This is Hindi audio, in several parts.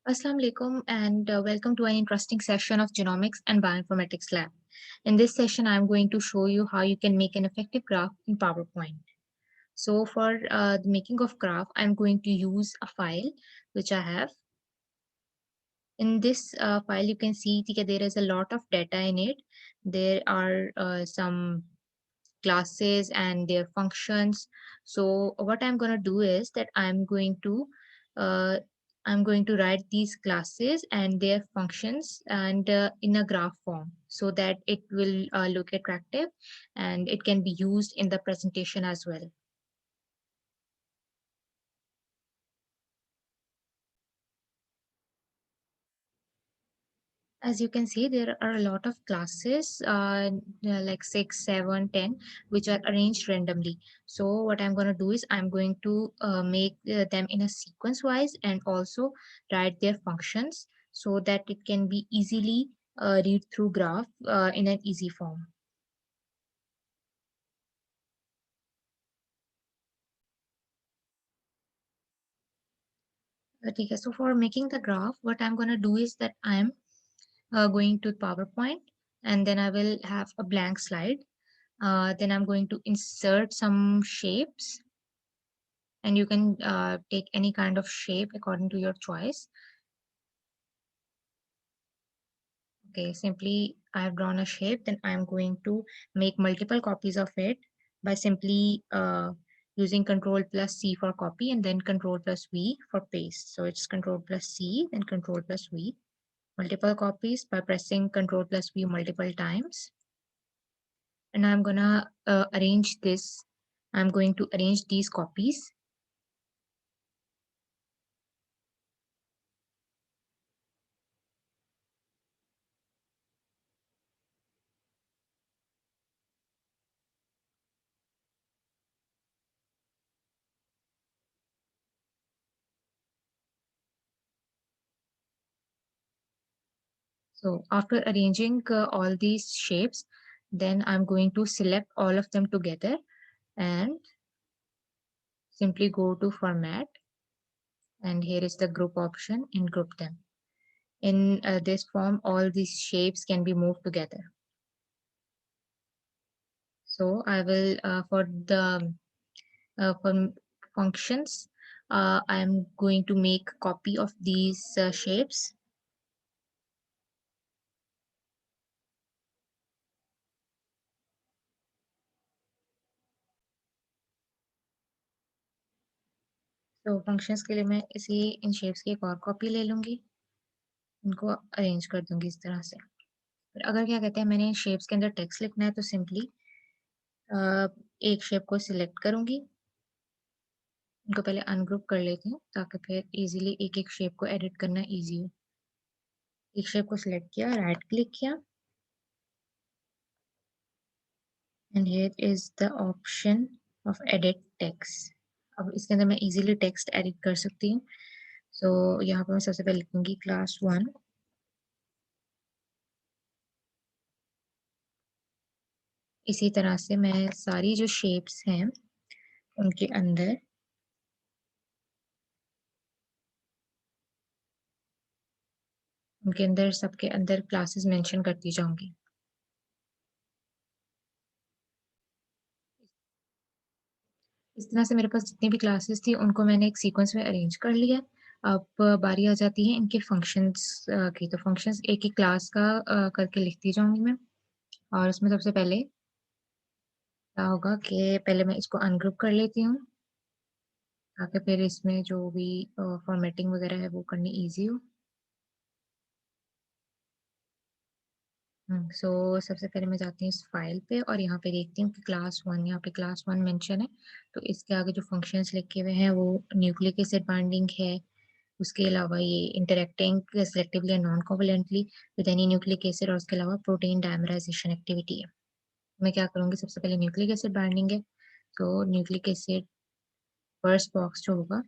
Assalamu alaikum and welcome to an interesting session of Genomics and Bioinformatics Lab. In this session, I'm going to show you how you can make an effective graph in PowerPoint. So for the making of graph, I'm going to use a file which I have. In this file, you can see that there is a lot of data in it. There are some classes and their functions. So what I'm going to do is that uh, I'm going to write these classes and their functions and in a graph form so that it will look attractive and it can be used in the presentation as well. As you can see, there are a lot of classes, like 6, 7, 10, which are arranged randomly. So what I'm going to do is I'm going to make them in a sequence wise and also write their functions so that it can be easily read through graph in an easy form. Okay, so for making the graph, what I'm going to do is that I'm going to PowerPoint and then I will have a blank slide. Then I'm going to insert some shapes and you can take any kind of shape according to your choice. Okay, simply I've drawn a shape, then I'm going to make multiple copies of it by simply using Control plus C for copy and then Control plus V for paste. So it's Control plus C, then Control plus V. Multiple copies by pressing Control plus V multiple times. And I'm gonna arrange this. I'm going to arrange these copies. So after arranging all these shapes, then I'm going to select all of them together and simply go to format. And here is the group option and group them. In this form, all these shapes can be moved together. So I will, for the for functions, I'm going to make copy of these shapes. तो फंक्शंस के लिए मैं इसी इन शेप्स की एक और कॉपी ले लूंगी, इनको अरेंज कर दूंगी इस तरह से। फिर अगर क्या कहते हैं मैंने शेप्स के अंदर टेक्स्ट लिखना है तो सिंपली एक शेप को सिलेक्ट करूंगी, इनको पहले अनग्रुप कर लेती हूँ ताकि फिर इजीली एक एक शेप को एडिट करना इजी हो। एक शेप को सिलेक्ट किया, राइट क्लिक किया and here is the option of edit text. अब इसके अंदर मैं इजीली टेक्स्ट एडिट कर सकती हूँ। सो यहाँ पर मैं सबसे पहले लिखूंगी क्लास 1। इसी तरह से मैं सारी जो शेप्स हैं उनके अंदर सबके अंदर क्लासेस मेंशन करती जाऊंगी। इस तरह से मेरे पास जितनी भी क्लासेस थी उनको मैंने एक सीक्वेंस में अरेंज कर लिया। अब बारी आ जाती है इनके फंक्शंस की। तो फंक्शंस एक एक क्लास का करके लिखती जाऊंगी मैं। और उसमें सबसे पहले क्या होगा कि पहले मैं इसको अनग्रुप कर लेती हूँ ताकि फिर इसमें जो भी फॉर्मेटिंग वगैरह है वो करनी इजी हो। सो सबसे पहले मैं जाती हूँ इस फाइल पे और यहाँ पे देखती हूँ कि क्लास 1, यहाँ पे क्लास 1 मेंशन है। तो इसके आगे जो फंक्शंस लिखे हुए हैं वो न्यूक्लिक एसिड बाइंडिंग है। उसके अलावा ये interacting selectively and non covalently with any nucleic acid और उसके अलावा प्रोटीन डायमराइजेशन एक्टिविटी है। मैं क्या करूँगी, सबसे पहले न्यूक्लिक एसिड बाइंडिंग है तो न्यूक्लिक एसिड फर्स्ट बॉक्स जो होगा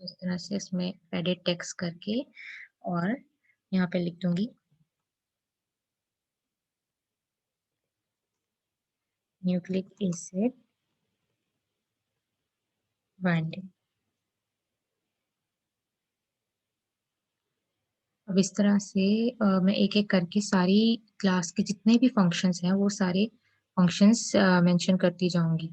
इस तरह से इसमें एडिट टेक्स्ट करके और यहाँ पे लिख दूंगी न्यूक्लिक एसिड बाइंडिंग। अब इस तरह से मैं एक-एक करके सारी क्लास के जितने भी फंक्शंस हैं, वो सारे फंक्शंस मेंशन करती जाऊँगी।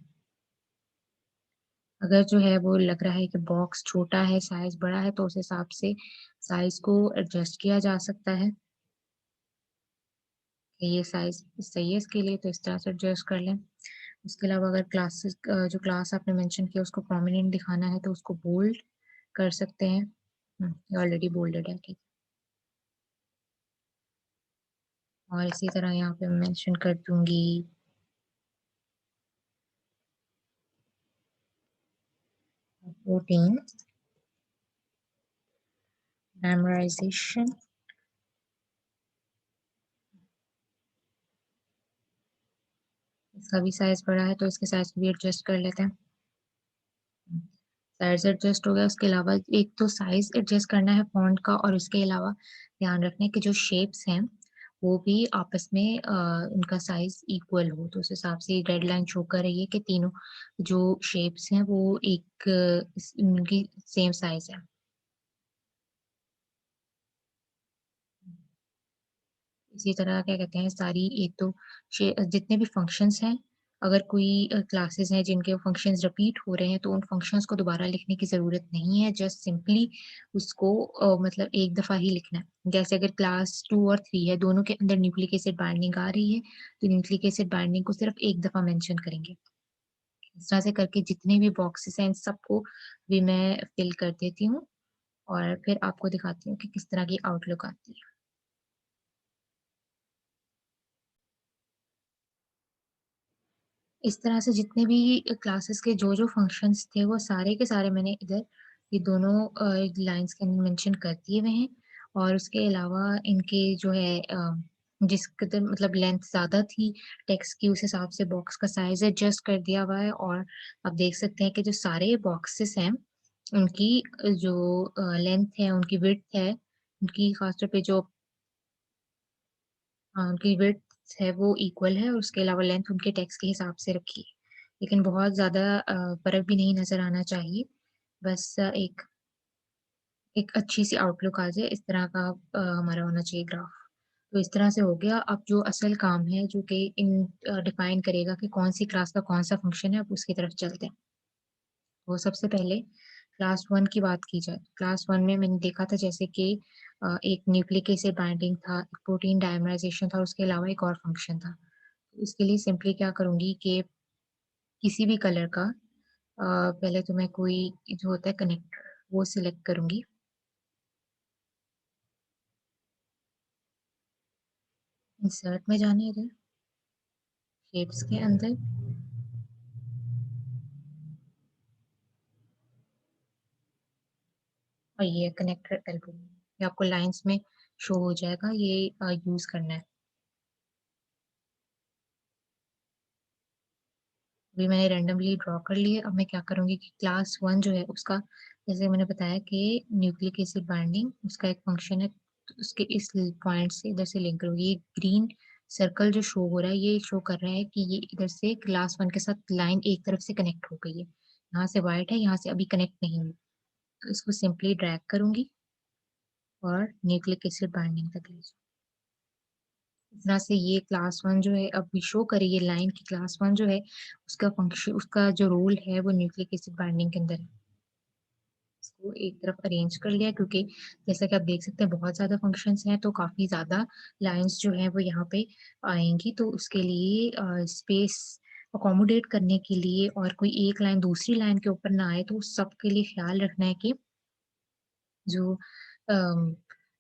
अगर जो है वो लग रहा है कि बॉक्स छोटा है, साइज़ बड़ा है, तो उस हिसाब से साइज़ को एडजस्ट किया जा सकता है कि ये साइज़ सही है इसके लिए, तो इस तरह से एडजस्ट कर लें। उसके अलावा अगर जो क्लास आपने मेंशन किया उसको प्रोमिनेंट दिखाना है, तो उसको बोल्ड कर सकते हैं। ये ऑलरेडी बोल्डेड है, ठीक। और इसी तरह यहाँ पे मेंशन कर दूँगी प्रोटीन मेमोराइज़ेशन। इसका भी साइज़ बड़ा है, तो इसके साइज़ को भी एडजस्ट कर लेते हैं। साइज़ एडजस्ट हो गया, उसके अलावा एक तो साइज़ एडजस्ट करना है फ़ॉन्ट का, और उसके अलावा ध्यान रखना है कि जो शेप्स हैं, वो भी आपस में उनका साइज़ इक्वल हो। तो उस हिसाब से रेड लाइन शो कर रही है कि तीनों जो शेप्स हैं वो उनकी सेम साइज़ है। इसी तरह क्या कहते हैं सारी एक तो जितने भी फंक्शंस हैं, अगर कोई क्लासेस हैं जिनके फंक्शंस रिपीट हो रहे हैं, तो उन फंक्शंस को दोबारा लिखने की ज़रूरत नहीं है, जस्ट सिंपली उसको मतलब एक दफ़ा ही लिखना है। जैसे अगर क्लास 2 और 3 है, दोनों के अंदर न्यूक्लिक एसिड बाइंडिंग आ रही है, तो न्यूक्लिक एसिड बाइंडिंग को सिर्फ एक दफ़ा मेंशन करेंगे। इस तरह से करके जितने भी बॉक्सेस हैं, इन सबको भी मैं फिल कर देती हूँ, और फिर आपको दिखाती हूँ कि किस तरह की आउटलुक आती है। इस तरह से जितने भी क्लासेस के जो-जो फंक्शंस थे, वो सारे के सारे मैंने इधर ये दोनों लाइन्स के अंदर मेंशन कर दिए हुए हैं, और उसके अलावा इनके जो है जिस कदर मतलब लेंथ ज़्यादा थी टेक्स्ट की, उस हिसाब से बॉक्स का साइज़ एडजस्ट कर दिया हुआ है, और आप देख सकते हैं कि जो सारे बॉक्सेस हैं, उनकी जो लेंथ है, उनकी विड्थ है, उनकी खास तौर पे जो उनकी विड्थ है वो इक्वल है, और उसके अलावा लेंथ उनके टेक्स्ट के हिसाब से रखी है। लेकिन बहुत ज़्यादा फ़र्क भी नहीं नज़र आना चाहिए। बस एक एक अच्छी-सी आउटलुक आ जाए, इस तरह का हमारा होना चाहिए ग्राफ। तो इस तरह से हो गया। अब जो असल काम है जो कि डिफ़ाइन करेगा कि कौन-सी क्लास का कौन-सा फ़ंक्शन है, अब उसकी तरफ चलते हैं। तो सबसे पहले क्लास 1 की बात की जाए। क्लास 1 में मैंने देखा था जैसे कि एक न्यूक्लिक एसिड बाइंडिंग था, एक प्रोटीन डायमराइज़ेशन था, और उसके अलावा एक और फ़ंक्शन था। इसके लिए सिंपली क्या करूँगी कि किसी भी कलर का पहले तो मैं कोई जो होता है कनेक्टर वो सिलेक्ट करूँगी। इंसर्ट में जाना है इधर, शेप्स के अंदर, और ये कनेक्टर एल्बो। ये आपको लाइन्स में शो हो जाएगा, ये यूज़ करना है। अभी मैंने रैंडमली ड्रॉ कर लिए। अब मैं क्या करूँगी कि क्लास 1 जो है उसका, जैसे मैंने बताया कि न्यूक्लिक एसिड बाइंडिंग उसका एक फंक्शन है, तो उसके इस पॉइंट से इधर से लिंक करूँगी। ये ग्रीन सर्कल जो शो हो रहा है, ये शो कर रहा है कि ये इधर से क्लास 1 के साथ लाइन एक तरफ से कनेक्ट हो गई है। यहाँ से व्हाइट है, यहाँ से अभी कनेक्ट नहीं हुई। तो इसको सिंपली ड्रैग करूँगी और न्यूक्लिक एसिड बाइंडिंग तक ले जाऊँ। इस तरह से ये क्लास 1 जो है अभी शो कर रही है लाइन की, क्लास 1 जो है उसका जो रोल है वो न्यूक्लिक एसिड बाइंडिंग के अंदर है। इसको एक तरफ अरेंज कर लिया, क्योंकि जैसा कि आप देख सकते हैं बहुत ज़्यादा फंक्शंस हैं, तो काफ़ी ज़्यादा लाइन्स जो हैं वो यहाँ पे आएँगी। तो उसके लिए स्पेस अकोमोडेट करने के लिए, और कोई एक लाइन दूसरी लाइन के ऊपर ना आए, तो उस सब के लिए ख़्याल रखना है कि जो अम,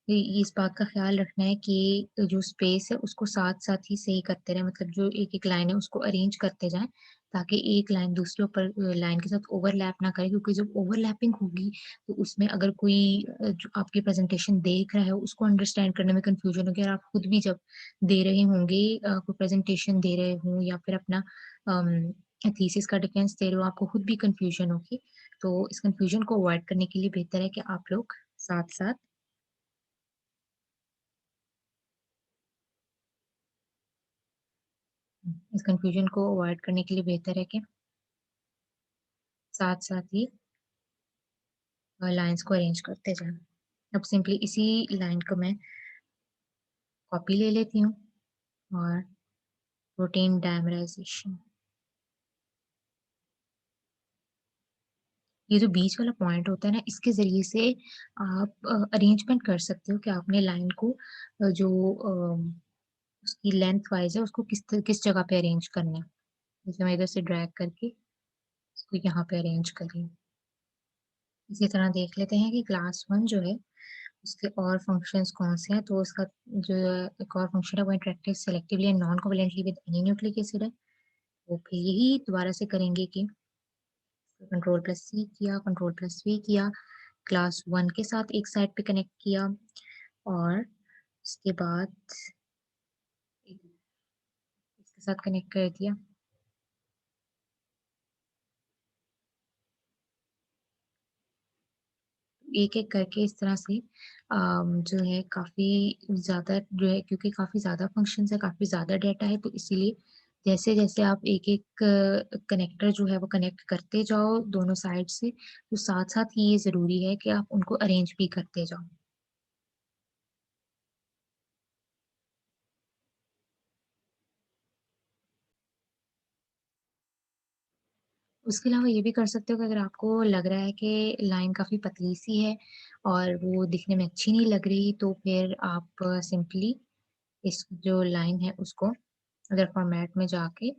इ इस बात का ख़्याल रखना है कि जो स्पेस है उसको साथ-साथ ही सही करते रहें, मतलब जो एक-एक लाइन है उसको अरेंज करते जाएँ, ताकि एक लाइन दूसरे ऊपर लाइन के साथ ओवरलैप ना करे, क्योंकि जब ओवरलैपिंग होगी तो उसमें अगर कोई जो आपकी प्रेज़ेंटेशन देख रहा है उसको अंडरस्टैंड करने में कन्फ्यूज़न होगी, और आप खुद भी जब दे रहे होंगे कोई प्रेज़ेंटेशन दे रहे हों या फिर अपना अम, थीसिस का डिफेंस दे रहे हो, आपको खुद भी कन्फ्यूज़न होगी। तो इस कन्फ्यूज़न को अवॉइड करने के लिए बेहतर है कि आप लोग साथ-साथ इस कन्फ्यूज़न को अवॉइड करने के लिए बेहतर है कि साथ-साथ ही लाइन्स को अरेंज करते जाएँ। अब सिंपली इसी लाइन को मैं कॉपी ले लेती हूँ और प्रोटीन डायमराइजेशन, ये जो बीच वाला पॉइंट होता है ना, इसके ज़रिए से आप अरेंजमेंट कर सकते हो कि आपने लाइन को जो उसकी लेंथ वाइज़ है उसको किस जगह पे अरेंज करना है। जैसे मैं इधर से ड्रैग करके इसको यहाँ पे अरेंज कर रही हूँ। इसी तरह देख लेते हैं कि क्लास 1 जो है उसके और फंक्शंस कौन से हैं। तो उसका जो एक और फंक्शन है वो interactive selectively and non covalently with any nucleic acid है। तो फिर यही दोबारा से करेंगे कि कंट्रोल प्लस सी किया, कंट्रोल प्लस वी किया, क्लास 1 के साथ एक साइड पे कनेक्ट किया और उसके बाद इसके साथ कनेक्ट कर दिया। एक-एक करके इस तरह से जो है काफ़ी ज़्यादा जो है, क्योंकि काफ़ी ज़्यादा फंक्शंस है, काफ़ी ज़्यादा डेटा है, तो इसीलिए जैसे-जैसे आप एक-एक कनेक्टर जो है वो कनेक्ट करते जाओ दोनों साइड से, तो साथ-साथ ही ये ज़रूरी है कि आप उनको अरेंज भी करते जाओ। उसके अलावा ये भी कर सकते हो कि अगर आपको लग रहा है कि लाइन काफ़ी पतली-सी है और वो दिखने में अच्छी नहीं लग रही, तो फिर आप सिंपली इस जो लाइन है उसको अदर फॉर्मेट में जाके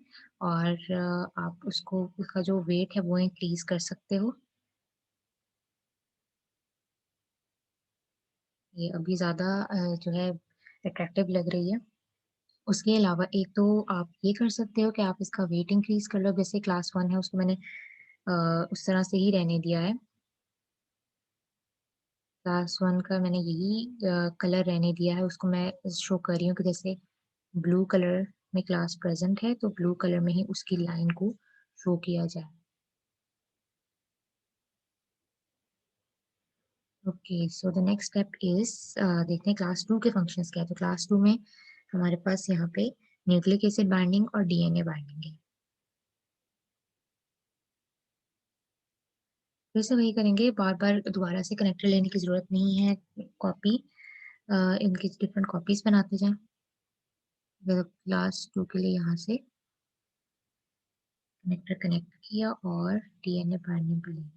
और आप उसको उसका जो वेट है वो इंक्रीज़ कर सकते हो। ये अभी ज़्यादा जो है अट्रैक्टिव लग रही है। उसके अलावा एक तो आप ये कर सकते हो कि आप इसका वेट इंक्रीज़ कर लो। जैसे क्लास 1 है उसको मैंने उस तरह से ही रहने दिया है। क्लास 1 का मैंने यही कलर रहने दिया है। उसको मैं शो कर रही हूँ कि जैसे ब्लू कलर में क्लास प्रेज़ेंट है, तो ब्लू कलर में ही उसकी लाइन को शो किया जाए। Okay, so the next step is देखते हैं क्लास 2 के फंक्शंस क्या है। तो क्लास 2 में हमारे पास यहाँ पे न्यूक्लिक एसिड बाइंडिंग और डीएनए बाइंडिंग है। फिर से वही करेंगे, बार-बार दोबारा से कनेक्टर लेने की ज़रूरत नहीं है। कॉपी इनकी डिफरेंट कॉपीज़ बनाते जाएँ। क्लास 2 के लिए यहाँ से कनेक्टर कनेक्ट किया और डीएनए बाइंडिंग पे लिया।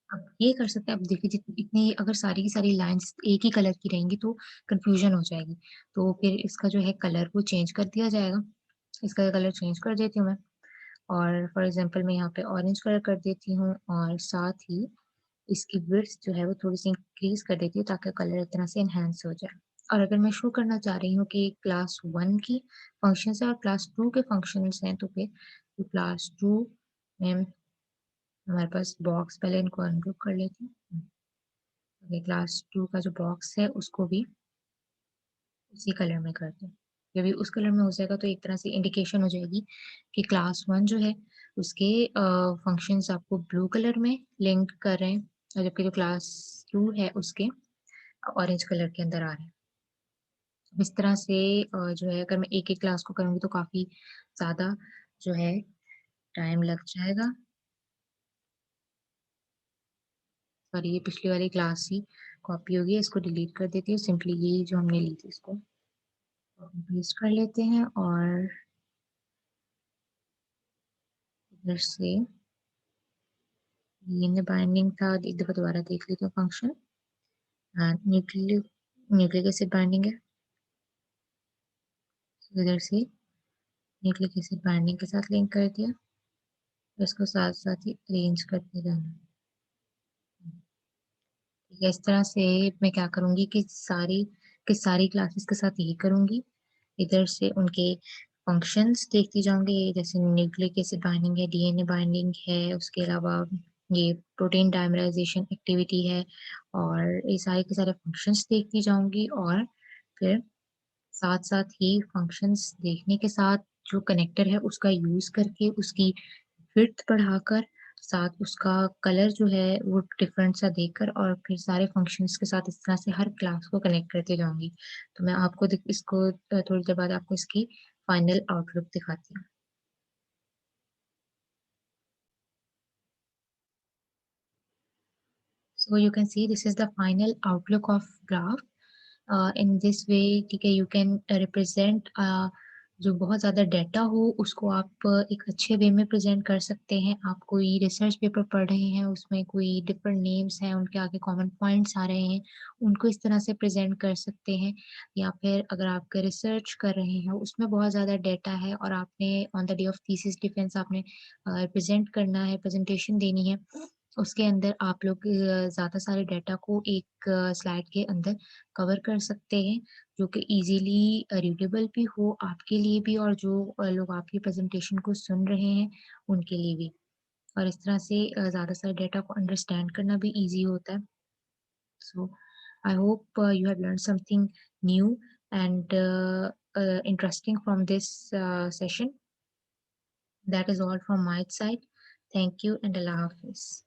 अब ये कर सकते हैं, अब देखिए इतनी अगर सारी की सारी लाइन्स एक ही कलर की रहेंगी तो कन्फ्यूज़न हो जाएगी। तो फिर इसका जो है कलर वो चेंज कर दिया जाएगा। इसका कलर चेंज कर देती हूँ मैं और फॉर एग्ज़ाम्पल मैं यहाँ पे ऑरेंज कलर कर देती हूँ और साथ ही इसकी विड्थ जो है वो थोड़ी-सी इंक्रीज़ कर देती हूँ ताकि कलर एक तरह से एनहांस हो जाए। और अगर मैं शो करना चाह रही हूँ कि क्लास 1 की फंक्शंस है और क्लास 2 के फंक्शंस हैं, तो फिर तो क्लास 2 में हमारे पास बॉक्स, पहले इनको अनग्रुप कर लेती हूँ। ओके, क्लास 2 का जो बॉक्स है उसको भी उसी कलर में कर दूँ। जब ये उस कलर में हो जाएगा तो एक तरह से इंडिकेशन हो जाएगी कि क्लास 1 जो है उसके फंक्शंस आपको ब्लू कलर में लिंक कर रहे हैं और जबकि जो क्लास 2 है उसके ऑरेंज कलर के अंदर आ रहे हैं। इस तरह से जो है अगर मैं एक-एक क्लास को करूँगी तो काफ़ी ज़्यादा जो है टाइम लग जाएगा। सॉरी, ये पिछली वाली क्लास ही कॉपी होगी, इसको डिलीट कर देती हूँ। सिंपली यही जो हमने ली थी इसको कॉपी पेस्ट कर लेते हैं और इधर से ये बाइंडिंग था, एक दफ़ा दोबारा देख लेते हैं function. Nucleic nucleic acid binding है, तो इधर से न्यूक्लिक एसिड बाइंडिंग के साथ लिंक कर दिया, फिर इसको साथ-साथ ही अरेंज करते जाना। ठीक है, इस तरह से मैं क्या करूँगी कि सारी क्लासेस के साथ यही करूँगी। इधर से उनके फंक्शंस देखती जाऊँगी, जैसे न्यूक्लिक एसिड बाइंडिंग है, डीएनए बाइंडिंग है, उसके अलावा ये प्रोटीन डाइमराइज़ेशन एक्टिविटी है और ये सारे के सारे फंक्शंस देखती जाऊँगी और फिर साथ-साथ ही फंक्शंस देखने के साथ जो कनेक्टर है उसका यूज़ करके उसकी विड्थ बढ़ाकर साथ उसका कलर जो है वो डिफरेंट सा देकर और फिर सारे फंक्शंस के साथ इस तरह से हर क्लास को कनेक्ट करते जाऊँगी। तो मैं आपको इसको थोड़ी देर बाद आपको इसकी फाइनल आउटलुक दिखाती हूँ। So you can see this is the final outlook of graph. In this way, ठीक है, you can represent जो बहुत ज़्यादा डेटा हो उसको आप एक अच्छे वे में प्रेजेंट कर सकते हैं। आप कोई रिसर्च पेपर पढ़ रहे हैं, उसमें कोई डिफरेंट नेम्स हैं, उनके आगे कॉमन पॉइंट्स आ रहे हैं, उनको इस तरह से प्रेजेंट कर सकते हैं। या फिर अगर आप रिसर्च कर रहे हैं, उसमें बहुत ज़्यादा डेटा है और आपने on the day of thesis defence आपने प्रेजेंट करना है, प्रेजेंटेशन देनी है, उसके अंदर आप लोग ज़्यादा सारे डेटा को एक स्लाइड के अंदर कवर कर सकते हैं, जो कि इजीली रीडेबल भी हो आपके लिए भी और जो लोग आपकी प्रेजेंटेशन को सुन रहे हैं उनके लिए भी। और इस तरह से ज़्यादा सारे डेटा को अंडरस्टैंड करना भी ईज़ी होता है। So I hope you have learned something new and interesting from this session. That is all from my side. Thank you and Allah Hafiz.